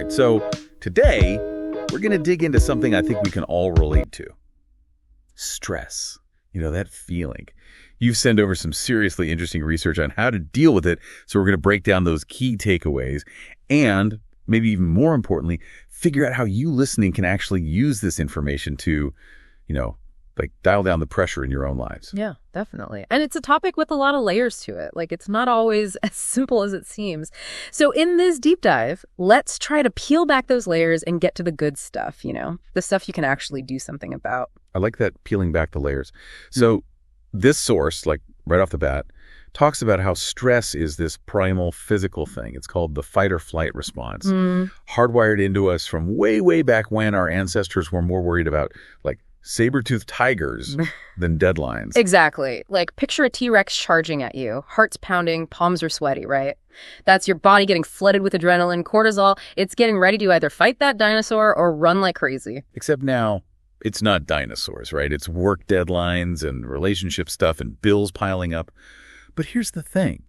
right, so today we're going to dig into something I think we can all relate to. Stress. You know, that feeling. You've sent over some seriously interesting research on how to deal with it, so we're going to break down those key takeaways and, maybe even more importantly, figure out how you listening can actually use this information to, like dial down the pressure in your own lives. Yeah, definitely. And it's a topic with a lot of layers to it. Like, it's not always as simple as it seems. So in this deep dive, let's try to peel back those layers and get to the good stuff, the stuff you can actually do something about. I like that, peeling back the layers. So this source, like right off the bat, talks about how stress is this primal physical thing. It's called the fight or flight response, hardwired into us from way, way back when our ancestors were more worried about, like, saber-toothed tigers than deadlines. Exactly. Like, picture a T-Rex charging at you. Heart's pounding, palms are sweaty, right? That's your body getting flooded with adrenaline, cortisol. It's getting ready to either fight that dinosaur or run like crazy. Except now, it's not dinosaurs, right? It's work deadlines and relationship stuff and bills piling up. But here's the thing.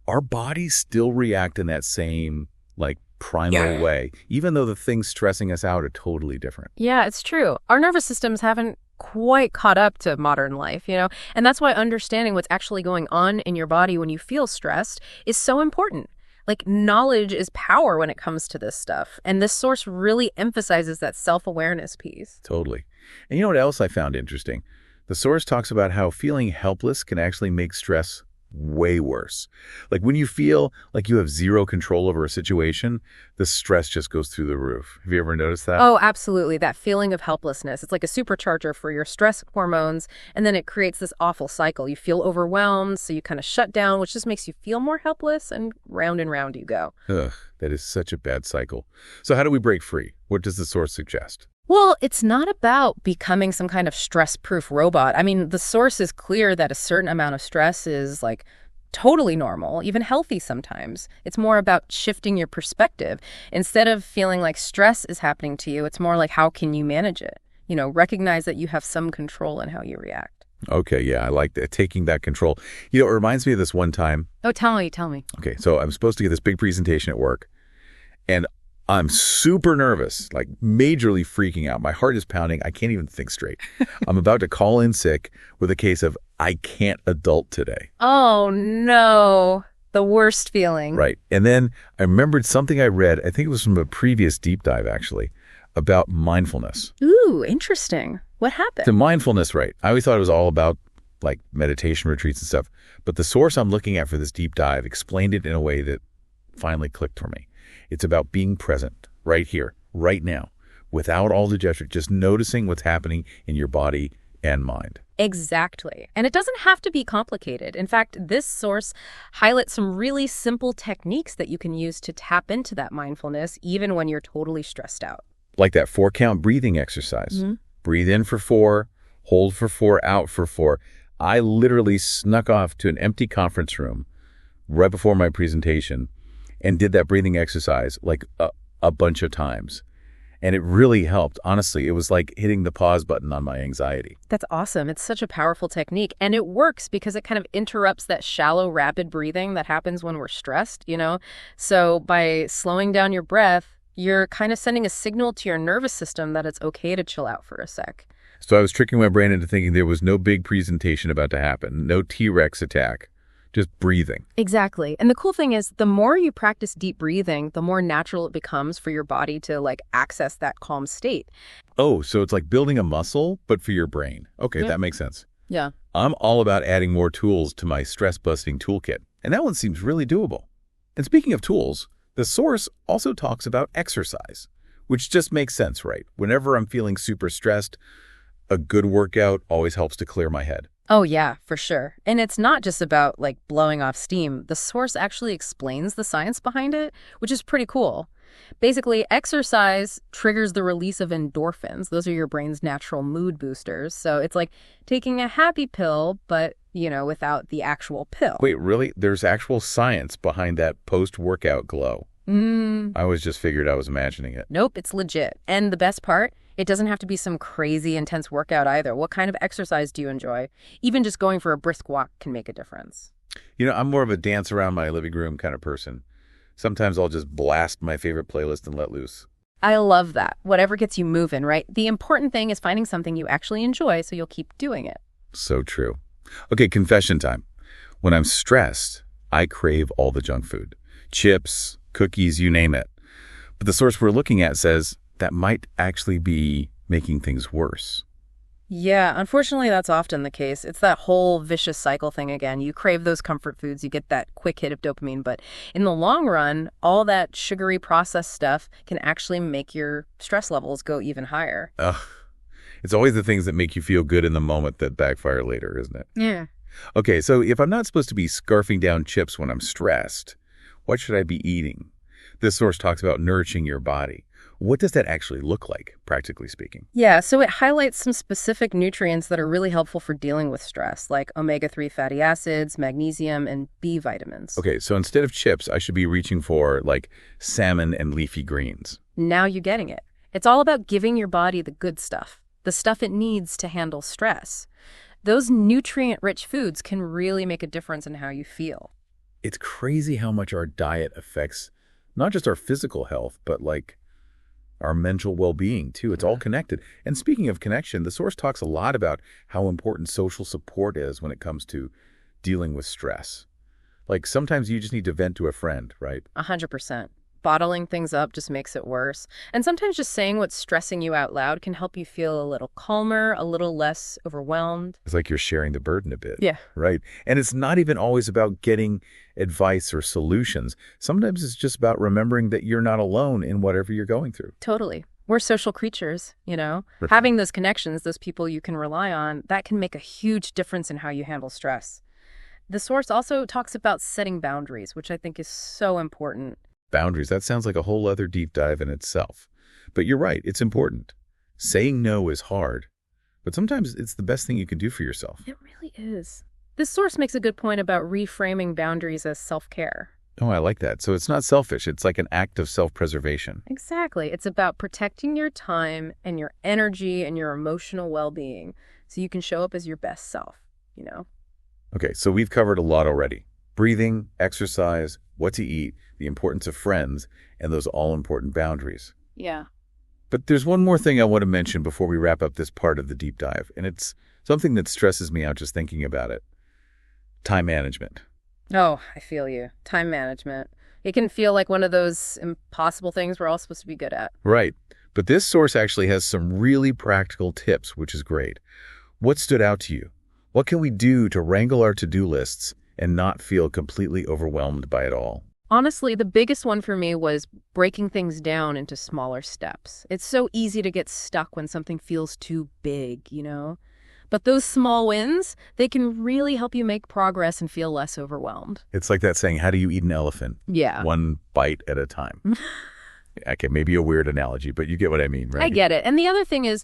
Our bodies still react in that same, like, primal way, even though the things stressing us out are totally different. Yeah, it's true. Our nervous systems haven't quite caught up to modern life, And that's why understanding what's actually going on in your body when you feel stressed is so important. Like, knowledge is power when it comes to this stuff. And this source really emphasizes that self-awareness piece. Totally. And you know what else I found interesting? The source talks about how feeling helpless can actually make stress way worse. Like, when you feel like you have zero control over a situation, the stress just goes through the roof. Have you ever noticed that? Oh, absolutely. That feeling of helplessness. It's like a supercharger for your stress hormones, and then it creates this awful cycle. You feel overwhelmed, so you kind of shut down, which just makes you feel more helpless, and round you go. Ugh, that is such a bad cycle. So how do we break free? What does the source suggest? Well, it's not about becoming some kind of stress-proof robot. I mean, the source is clear that a certain amount of stress is, like, totally normal, even healthy sometimes. It's more about shifting your perspective. Instead of feeling like stress is happening to you, it's more like, how can you manage it? Recognize that you have some control in how you react. Okay, yeah, I like that, taking that control. It reminds me of this one time. Oh, tell me. Okay, so I'm supposed to get this big presentation at work, and I'm super nervous, like majorly freaking out. My heart is pounding. I can't even think straight. I'm about to call in sick with a case of I can't adult today. Oh, no. The worst feeling. Right. And then I remembered something I read, I think it was from a previous deep dive, actually, about mindfulness. Ooh, interesting. What happened? So mindfulness, right. I always thought it was all about, like, meditation retreats and stuff. But the source I'm looking at for this deep dive explained it in a way that finally clicked for me. It's about being present right here, right now, without all the gesture, just noticing what's happening in your body and mind. Exactly. And it doesn't have to be complicated. In fact, this source highlights some really simple techniques that you can use to tap into that mindfulness, even when you're totally stressed out. Like that 4-count breathing exercise. Breathe in for 4, hold for 4, out for 4. I literally snuck off to an empty conference room right before my presentation and did that breathing exercise like a bunch of times. And it really helped. Honestly, it was like hitting the pause button on my anxiety. That's awesome. It's such a powerful technique. And it works because it kind of interrupts that shallow, rapid breathing that happens when we're stressed, So by slowing down your breath, you're kind of sending a signal to your nervous system that it's okay to chill out for a sec. So I was tricking my brain into thinking there was no big presentation about to happen, no T-Rex attack. Just breathing. Exactly. And the cool thing is, the more you practice deep breathing, the more natural it becomes for your body to, like, access that calm state. Oh, so it's like building a muscle, but for your brain. Okay, Yeah. That makes sense. Yeah. I'm all about adding more tools to my stress-busting toolkit. And that one seems really doable. And speaking of tools, the source also talks about exercise, which just makes sense, right? Whenever I'm feeling super stressed, a good workout always helps to clear my head. Oh, yeah, for sure. And it's not just about, like, blowing off steam. The source actually explains the science behind it, which is pretty cool. Basically, exercise triggers the release of endorphins. Those are your brain's natural mood boosters. So it's like taking a happy pill, but, without the actual pill. Wait, really? There's actual science behind that post-workout glow? I always just figured I was imagining it. Nope, it's legit. And the best part, it doesn't have to be some crazy intense workout either. What kind of exercise do you enjoy? Even just going for a brisk walk can make a difference. I'm more of a dance around my living room kind of person. Sometimes I'll just blast my favorite playlist and let loose. I love that. Whatever gets you moving, right? The important thing is finding something you actually enjoy so you'll keep doing it. So true. Okay, confession time. When I'm stressed, I crave all the junk food. Chips, cookies, you name it. But the source we're looking at says that might actually be making things worse. Yeah, unfortunately, that's often the case. It's that whole vicious cycle thing again. You crave those comfort foods, you get that quick hit of dopamine, but in the long run, all that sugary processed stuff can actually make your stress levels go even higher. Ugh. It's always the things that make you feel good in the moment that backfire later, isn't it? Yeah. Okay, so if I'm not supposed to be scarfing down chips when I'm stressed, what should I be eating? This source talks about nourishing your body. What does that actually look like, practically speaking? Yeah, so it highlights some specific nutrients that are really helpful for dealing with stress, like omega-3 fatty acids, magnesium, and B vitamins. Okay, so instead of chips, I should be reaching for, like, salmon and leafy greens. Now you're getting it. It's all about giving your body the good stuff, the stuff it needs to handle stress. Those nutrient-rich foods can really make a difference in how you feel. It's crazy how much our diet affects not just our physical health, but, like, our mental well-being, too. It's all connected. And speaking of connection, the source talks a lot about how important social support is when it comes to dealing with stress. Like, sometimes you just need to vent to a friend, right? 100%. Bottling things up just makes it worse. And sometimes just saying what's stressing you out loud can help you feel a little calmer, a little less overwhelmed. It's like you're sharing the burden a bit. Yeah. Right? And it's not even always about getting advice or solutions. Sometimes it's just about remembering that you're not alone in whatever you're going through. Totally. We're social creatures, you know? Having those connections, those people you can rely on, that can make a huge difference in how you handle stress. The source also talks about setting boundaries, which I think is so important. Boundaries, that sounds like a whole other deep dive in itself. But you're right, it's important. Saying no is hard, but sometimes it's the best thing you can do for yourself. It really is. This source makes a good point about reframing boundaries as self-care. Oh, I like that. So it's not selfish. It's like an act of self-preservation. Exactly. It's about protecting your time and your energy and your emotional well-being so you can show up as your best self, you know? Okay, so we've covered a lot already. Breathing, exercise, what to eat, the importance of friends, and those all-important boundaries. Yeah. But there's one more thing I want to mention before we wrap up this part of the deep dive, and it's something that stresses me out just thinking about it. Time management. Oh, I feel you. Time management. It can feel like one of those impossible things we're all supposed to be good at. Right. But this source actually has some really practical tips, which is great. What stood out to you? What can we do to wrangle our to-do lists and not feel completely overwhelmed by it all? Honestly, the biggest one for me was breaking things down into smaller steps. It's so easy to get stuck when something feels too big, you know? But those small wins, they can really help you make progress and feel less overwhelmed. It's like that saying, how do you eat an elephant? Yeah. One bite at a time. Okay, maybe a weird analogy, but you get what I mean, right? I get it. And the other thing is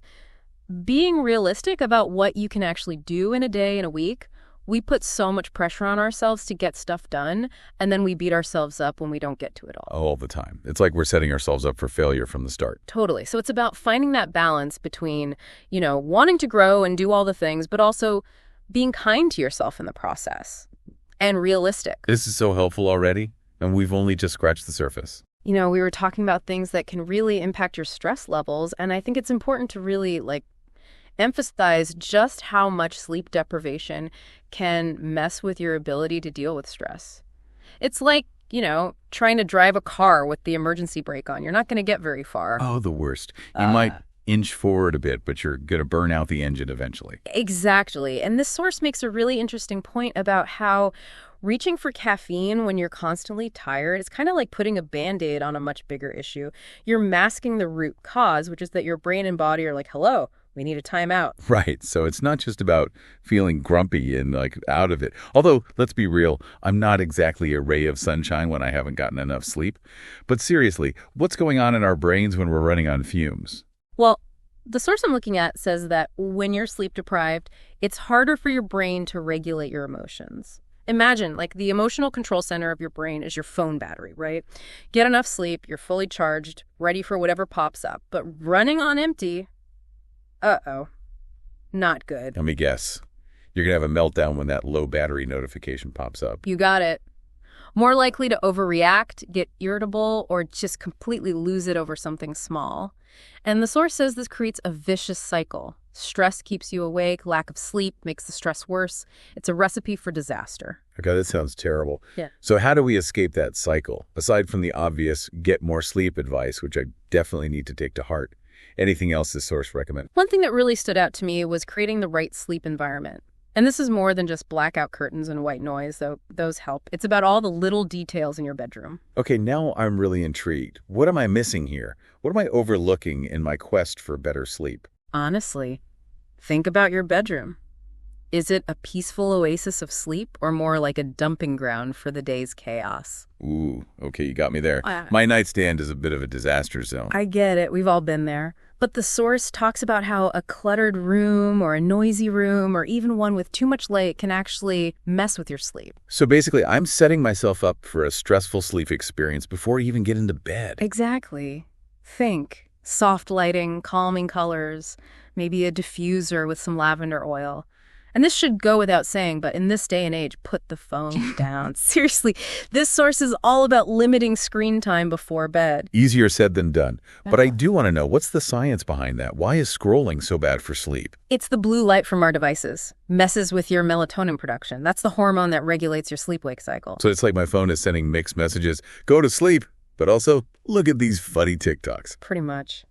being realistic about what you can actually do in a day, in a week. We put so much pressure on ourselves to get stuff done, and then we beat ourselves up when we don't get to it all. All the time. It's like we're setting ourselves up for failure from the start. Totally. So it's about finding that balance between, you know, wanting to grow and do all the things, but also being kind to yourself in the process and realistic. This is so helpful already, and we've only just scratched the surface. You know, we were talking about things that can really impact your stress levels, and I think it's important to really, emphasize just how much sleep deprivation can mess with your ability to deal with stress. It's like, you know, trying to drive a car with the emergency brake on. You're not going to get very far. Oh, the worst. You might inch forward a bit, but you're going to burn out the engine eventually. Exactly. And this source makes a really interesting point about how reaching for caffeine when you're constantly tired is kind of like putting a Band-Aid on a much bigger issue. You're masking the root cause, which is that your brain and body are like, hello, we need a timeout. Right. So it's not just about feeling grumpy and out of it. Although, let's be real, I'm not exactly a ray of sunshine when I haven't gotten enough sleep. But seriously, what's going on in our brains when we're running on fumes? Well, the source I'm looking at says that when you're sleep deprived, it's harder for your brain to regulate your emotions. Imagine, the emotional control center of your brain is your phone battery, right? Get enough sleep, you're fully charged, ready for whatever pops up. But running on empty, not good. Let me guess. You're going to have a meltdown when that low battery notification pops up. You got it. More likely to overreact, get irritable, or just completely lose it over something small. And the source says this creates a vicious cycle. Stress keeps you awake, lack of sleep makes the stress worse. It's a recipe for disaster. Okay, that sounds terrible. Yeah. So how do we escape that cycle? Aside from the obvious get more sleep advice, which I definitely need to take to heart, anything else this source recommends? One thing that really stood out to me was creating the right sleep environment. And this is more than just blackout curtains and white noise, though those help. It's about all the little details in your bedroom. Okay, now I'm really intrigued. What am I missing here? What am I overlooking in my quest for better sleep? Honestly, think about your bedroom. Is it a peaceful oasis of sleep or more like a dumping ground for the day's chaos? Ooh, okay, you got me there. My nightstand is a bit of a disaster zone. I get it. We've all been there. But the source talks about how a cluttered room or a noisy room or even one with too much light can actually mess with your sleep. So basically, I'm setting myself up for a stressful sleep experience before I even get into bed. Exactly. Think soft lighting, calming colors, maybe a diffuser with some lavender oil. And this should go without saying, but in this day and age, put the phone down. Seriously, this source is all about limiting screen time before bed. Easier said than done. But I do want to know, what's the science behind that? Why is scrolling so bad for sleep? It's the blue light from our devices. Messes with your melatonin production. That's the hormone that regulates your sleep-wake cycle. So it's like my phone is sending mixed messages. Go to sleep, but also look at these funny TikToks. Pretty much.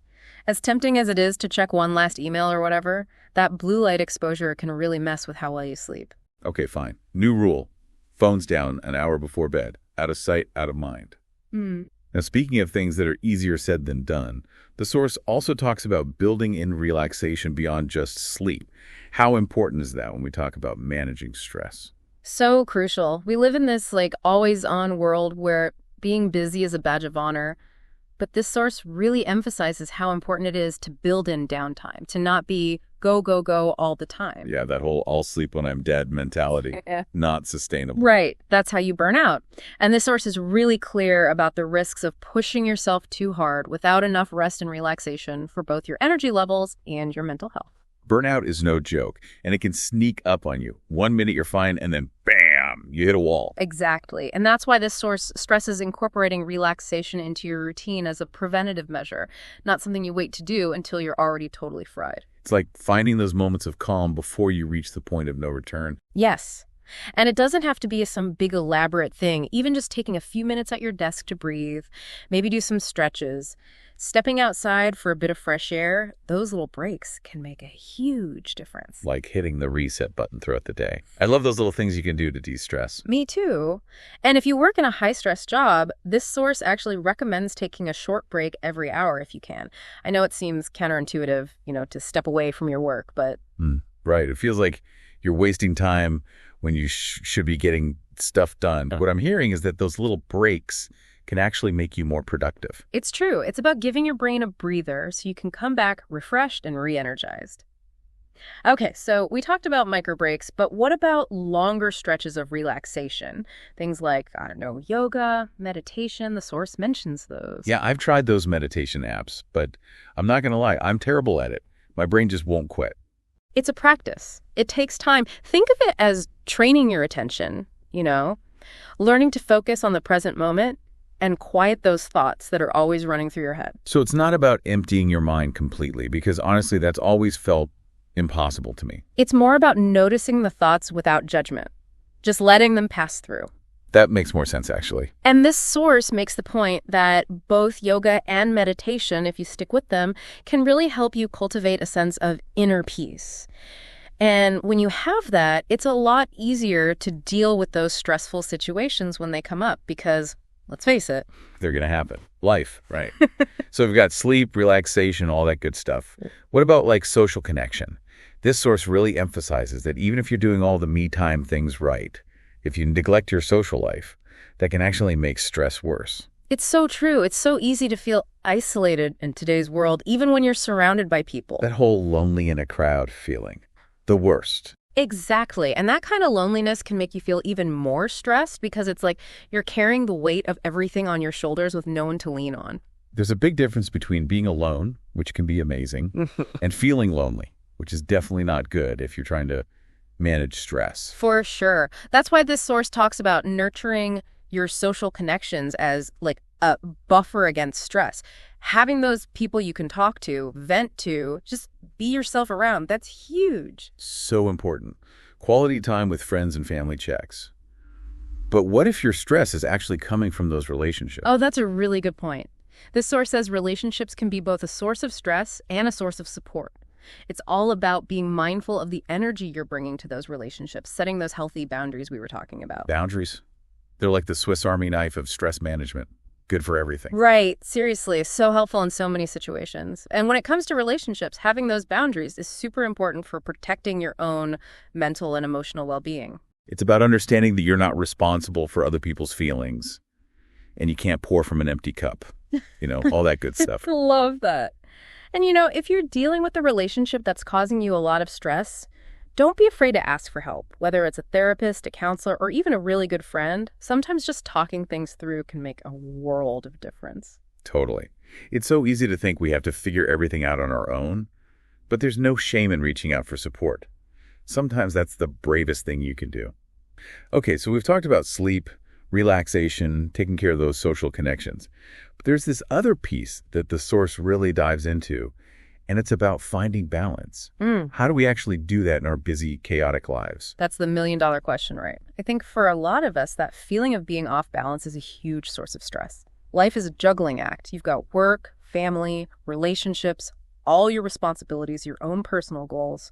As tempting as it is to check one last email or whatever, that blue light exposure can really mess with how well you sleep. Okay, fine. New rule. Phones down an hour before bed. Out of sight, out of mind. Now, speaking of things that are easier said than done, the source also talks about building in relaxation beyond just sleep. How important is that when we talk about managing stress? So crucial. We live in this always-on world where being busy is a badge of honor. But this source really emphasizes how important it is to build in downtime, to not be go, go, go all the time. Yeah, that whole I'll sleep when I'm dead mentality. Not sustainable. Right. That's how you burn out. And this source is really clear about the risks of pushing yourself too hard without enough rest and relaxation for both your energy levels and your mental health. Burnout is no joke, and it can sneak up on you. 1 minute you're fine, and then bam, you hit a wall. Exactly. And that's why this source stresses incorporating relaxation into your routine as a preventative measure, not something you wait to do until you're already totally fried. It's like finding those moments of calm before you reach the point of no return. Yes. And it doesn't have to be some big elaborate thing. Even just taking a few minutes at your desk to breathe, maybe do some stretches. Stepping outside for a bit of fresh air, those little breaks can make a huge difference. Like hitting the reset button throughout the day. I love those little things you can do to de-stress. Me too. And if you work in a high-stress job, this source actually recommends taking a short break every hour if you can. I know it seems counterintuitive, to step away from your work, but... Right. It feels like you're wasting time when you should be getting stuff done. What I'm hearing is that those little breaks can actually make you more productive. It's true. It's about giving your brain a breather so you can come back refreshed and re-energized. Okay, so we talked about micro breaks, but what about longer stretches of relaxation? Things like, yoga, meditation, the source mentions those. Yeah, I've tried those meditation apps, but I'm not going to lie, I'm terrible at it. My brain just won't quit. It's a practice. It takes time. Think of it as training your attention, learning to focus on the present moment and quiet those thoughts that are always running through your head. So it's not about emptying your mind completely, because honestly, that's always felt impossible to me. It's more about noticing the thoughts without judgment, just letting them pass through. That makes more sense, actually. And this source makes the point that both yoga and meditation, if you stick with them, can really help you cultivate a sense of inner peace. And when you have that, it's a lot easier to deal with those stressful situations when they come up because, let's face it, they're going to happen. Life, right? So we've got sleep, relaxation, all that good stuff. What about social connection? This source really emphasizes that even if you're doing all the me time things right, if you neglect your social life, that can actually make stress worse. It's so true. It's so easy to feel isolated in today's world, even when you're surrounded by people. That whole lonely in a crowd feeling. The worst. Exactly. And that kind of loneliness can make you feel even more stressed because it's like you're carrying the weight of everything on your shoulders with no one to lean on. There's a big difference between being alone, which can be amazing, and feeling lonely, which is definitely not good if you're trying to manage stress. For sure. That's why this source talks about nurturing your social connections as like a buffer against stress. Having those people you can talk to, vent to, just be yourself around, that's huge. So important. Quality time with friends and family checks. But what if your stress is actually coming from those relationships? Oh, that's a really good point. This source says relationships can be both a source of stress and a source of support. It's all about being mindful of the energy you're bringing to those relationships, setting those healthy boundaries we were talking about. Boundaries. They're like the Swiss Army knife of stress management. Good for everything. Right. Seriously. So helpful in so many situations. And when it comes to relationships, having those boundaries is super important for protecting your own mental and emotional well-being. It's about understanding that you're not responsible for other people's feelings and you can't pour from an empty cup. All that good stuff. Love that. And if you're dealing with a relationship that's causing you a lot of stress, don't be afraid to ask for help, whether it's a therapist, a counselor, or even a really good friend. Sometimes just talking things through can make a world of difference. Totally. It's so easy to think we have to figure everything out on our own, but there's no shame in reaching out for support. Sometimes that's the bravest thing you can do. Okay, so we've talked about sleep, relaxation, taking care of those social connections. But there's this other piece that the source really dives into, and it's about finding balance. How do we actually do that in our busy, chaotic lives? That's the million-dollar question, right? I think for a lot of us, that feeling of being off balance is a huge source of stress. Life is a juggling act. You've got work, family, relationships, all your responsibilities, your own personal goals.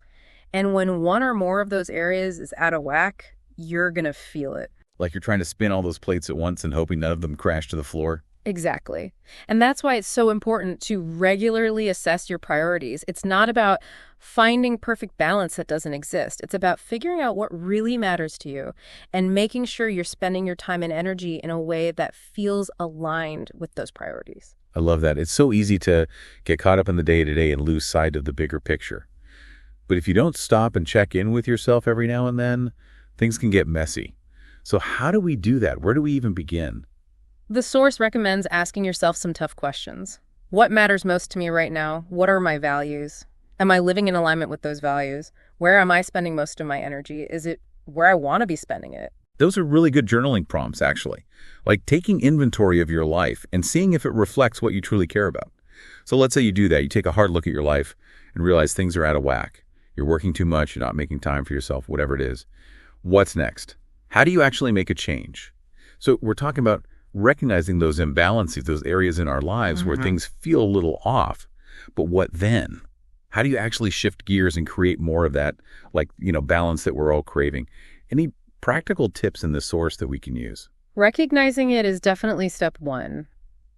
And when one or more of those areas is out of whack, you're going to feel it. Like you're trying to spin all those plates at once and hoping none of them crash to the floor? Exactly. And that's why it's so important to regularly assess your priorities. It's not about finding perfect balance that doesn't exist. It's about figuring out what really matters to you and making sure you're spending your time and energy in a way that feels aligned with those priorities. I love that. It's so easy to get caught up in the day-to-day and lose sight of the bigger picture. But if you don't stop and check in with yourself every now and then, things can get messy. So how do we do that? Where do we even begin? The source recommends asking yourself some tough questions. What matters most to me right now? What are my values? Am I living in alignment with those values? Where am I spending most of my energy? Is it where I want to be spending it? Those are really good journaling prompts, actually. Like taking inventory of your life and seeing if it reflects what you truly care about. So let's say you do that. You take a hard look at your life and realize things are out of whack. You're working too much. You're not making time for yourself, whatever it is. What's next? How do you actually make a change? So we're talking about recognizing those imbalances, those areas in our lives where things feel a little off. But what then? How do you actually shift gears and create more of that, balance that we're all craving? Any practical tips in the source that we can use? Recognizing it is definitely step one,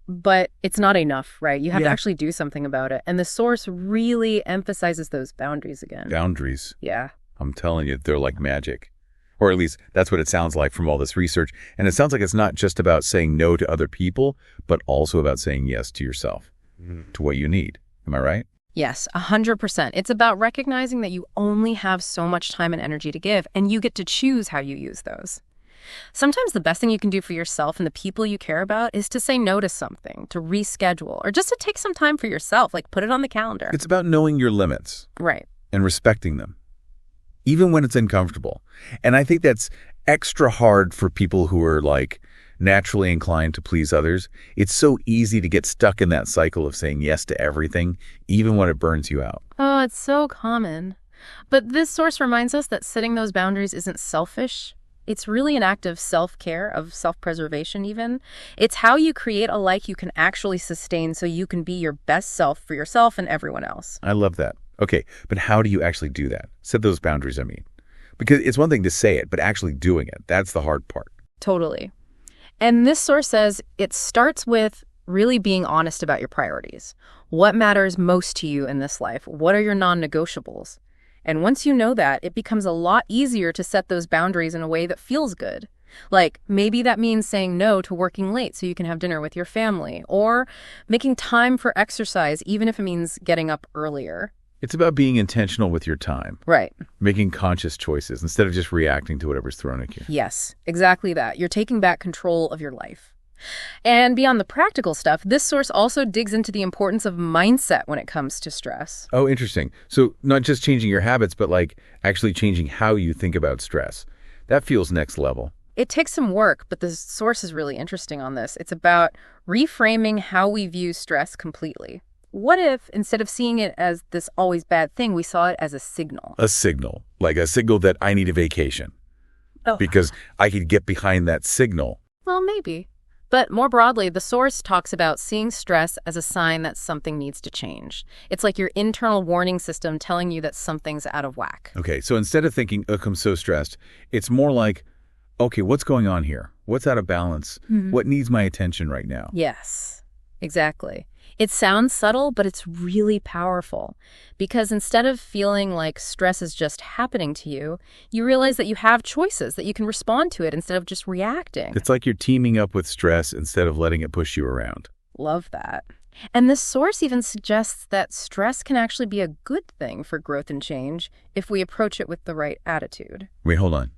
but it's not enough, right? You have to actually do something about it. And the source really emphasizes those boundaries again. Boundaries. Yeah. I'm telling you, they're like magic. Or at least that's what it sounds like from all this research. And it sounds like it's not just about saying no to other people, but also about saying yes to yourself, to what you need. Am I right? Yes, 100%. It's about recognizing that you only have so much time and energy to give, and you get to choose how you use those. Sometimes the best thing you can do for yourself and the people you care about is to say no to something, to reschedule, or just to take some time for yourself, like put it on the calendar. It's about knowing your limits. Right. And respecting them, even when it's uncomfortable. And I think that's extra hard for people who are naturally inclined to please others. It's so easy to get stuck in that cycle of saying yes to everything, even when it burns you out. Oh, it's so common. But this source reminds us that setting those boundaries isn't selfish. It's really an act of self-care, of self-preservation even. It's how you create a life you can actually sustain so you can be your best self for yourself and everyone else. I love that. Okay, but how do you actually do that? Set those boundaries, I mean. Because it's one thing to say it, but actually doing it, that's the hard part. Totally. And this source says it starts with really being honest about your priorities. What matters most to you in this life? What are your non-negotiables? And once you know that, it becomes a lot easier to set those boundaries in a way that feels good. Like maybe that means saying no to working late so you can have dinner with your family, or making time for exercise even if it means getting up earlier. It's about being intentional with your time. Right. Making conscious choices instead of just reacting to whatever's thrown at you. Yes, exactly that. You're taking back control of your life. And beyond the practical stuff, this source also digs into the importance of mindset when it comes to stress. Oh, interesting. So not just changing your habits, but actually changing how you think about stress. That feels next level. It takes some work, but the source is really interesting on this. It's about reframing how we view stress completely. What if, instead of seeing it as this always bad thing, we saw it as a signal? A signal, like a signal that I need a vacation. Oh. Because I could get behind that signal. Well, maybe. But more broadly, the source talks about seeing stress as a sign that something needs to change. It's like your internal warning system telling you that something's out of whack. Okay, so instead of thinking, ugh, I'm so stressed, it's more like, okay, what's going on here? What's out of balance? What needs my attention right now? Yes, exactly. It sounds subtle, but it's really powerful. Because instead of feeling like stress is just happening to you, you realize that you have choices, that you can respond to it instead of just reacting. It's like you're teaming up with stress instead of letting it push you around. Love that. And this source even suggests that stress can actually be a good thing for growth and change if we approach it with the right attitude. Wait, hold on.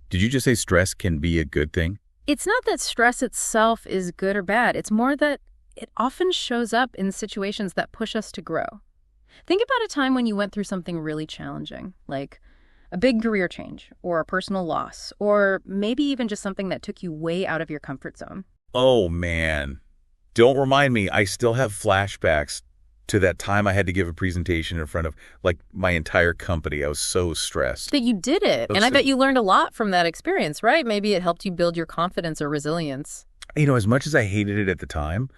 Did you just say stress can be a good thing? It's not that stress itself is good or bad. It's more that it often shows up in situations that push us to grow. Think about a time when you went through something really challenging, like a big career change or a personal loss, or maybe even just something that took you way out of your comfort zone. Oh, man. Don't remind me. I still have flashbacks to that time I had to give a presentation in front of, like, my entire company. I was so stressed. That you did it. And I bet you learned a lot from that experience, right? Maybe it helped you build your confidence or resilience. You know, as much as I hated it at the time,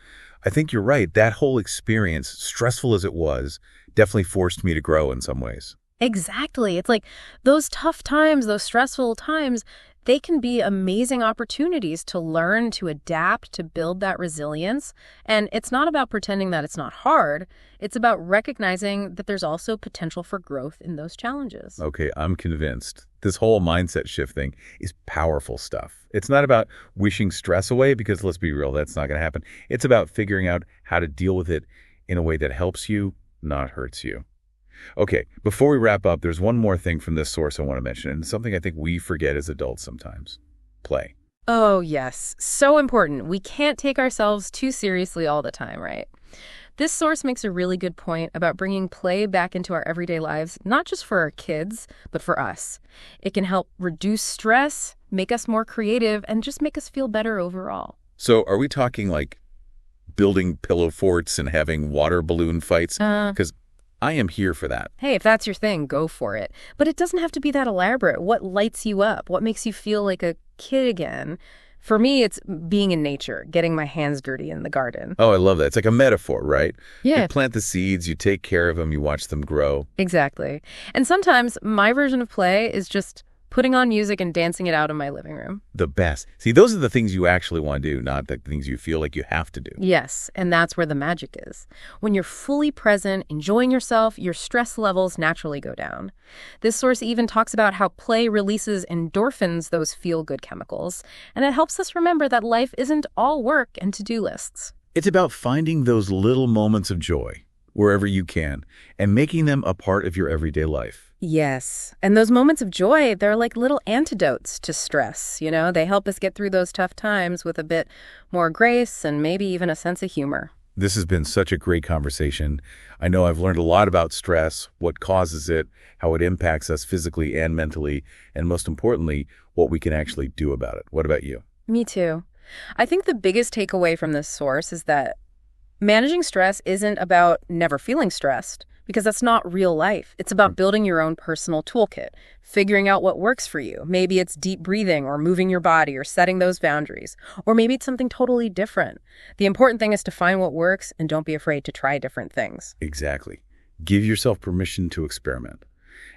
I think you're right. That whole experience, stressful as it was, definitely forced me to grow in some ways. Exactly. It's like those tough times, those stressful times, they can be amazing opportunities to learn, to adapt, to build that resilience. And it's not about pretending that it's not hard. It's about recognizing that there's also potential for growth in those challenges. Okay, I'm convinced. This whole mindset shift thing is powerful stuff. It's not about wishing stress away, because let's be real, that's not going to happen. It's about figuring out how to deal with it in a way that helps you, not hurts you. Okay, before we wrap up, there's one more thing from this source I want to mention, and something I think we forget as adults sometimes. Play. Oh, yes. So important. We can't take ourselves too seriously all the time, right? This source makes a really good point about bringing play back into our everyday lives, not just for our kids, but for us. It can help reduce stress, make us more creative, and just make us feel better overall. So are we talking like building pillow forts and having water balloon fights? Because I am here for that. Hey, if that's your thing, go for it. But it doesn't have to be that elaborate. What lights you up? What makes you feel like a kid again? For me, it's being in nature, getting my hands dirty in the garden. Oh, I love that. It's like a metaphor, right? Yeah. You plant the seeds, you take care of them, you watch them grow. Exactly. And sometimes my version of play is just putting on music and dancing it out in my living room. The best. See, those are the things you actually want to do, not the things you feel like you have to do. Yes, and that's where the magic is. When you're fully present, enjoying yourself, your stress levels naturally go down. This source even talks about how play releases endorphins, those feel-good chemicals, and it helps us remember that life isn't all work and to-do lists. It's about finding those little moments of joy wherever you can and making them a part of your everyday life. Yes. And those moments of joy, they're like little antidotes to stress, you know? They help us get through those tough times with a bit more grace and maybe even a sense of humor. This has been such a great conversation. I know I've learned a lot about stress, what causes it, how it impacts us physically and mentally, and most importantly, what we can actually do about it. What about you? Me too. I think the biggest takeaway from this source is that managing stress isn't about never feeling stressed, because that's not real life. It's about building your own personal toolkit, figuring out what works for you. Maybe it's deep breathing or moving your body or setting those boundaries. Or maybe it's something totally different. The important thing is to find what works and don't be afraid to try different things. Exactly. Give yourself permission to experiment.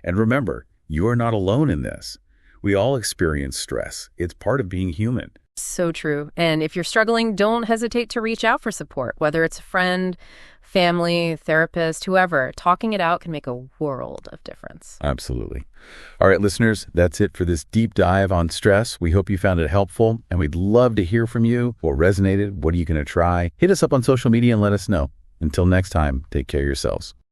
And remember, you are not alone in this. We all experience stress. It's part of being human. So true. And if you're struggling, don't hesitate to reach out for support, whether it's a friend, family, therapist, whoever. Talking it out can make a world of difference. Absolutely. All right, listeners, that's it for this deep dive on stress. We hope you found it helpful, and we'd love to hear from you. What resonated? What are you going to try? Hit us up on social media and let us know. Until next time, take care of yourselves.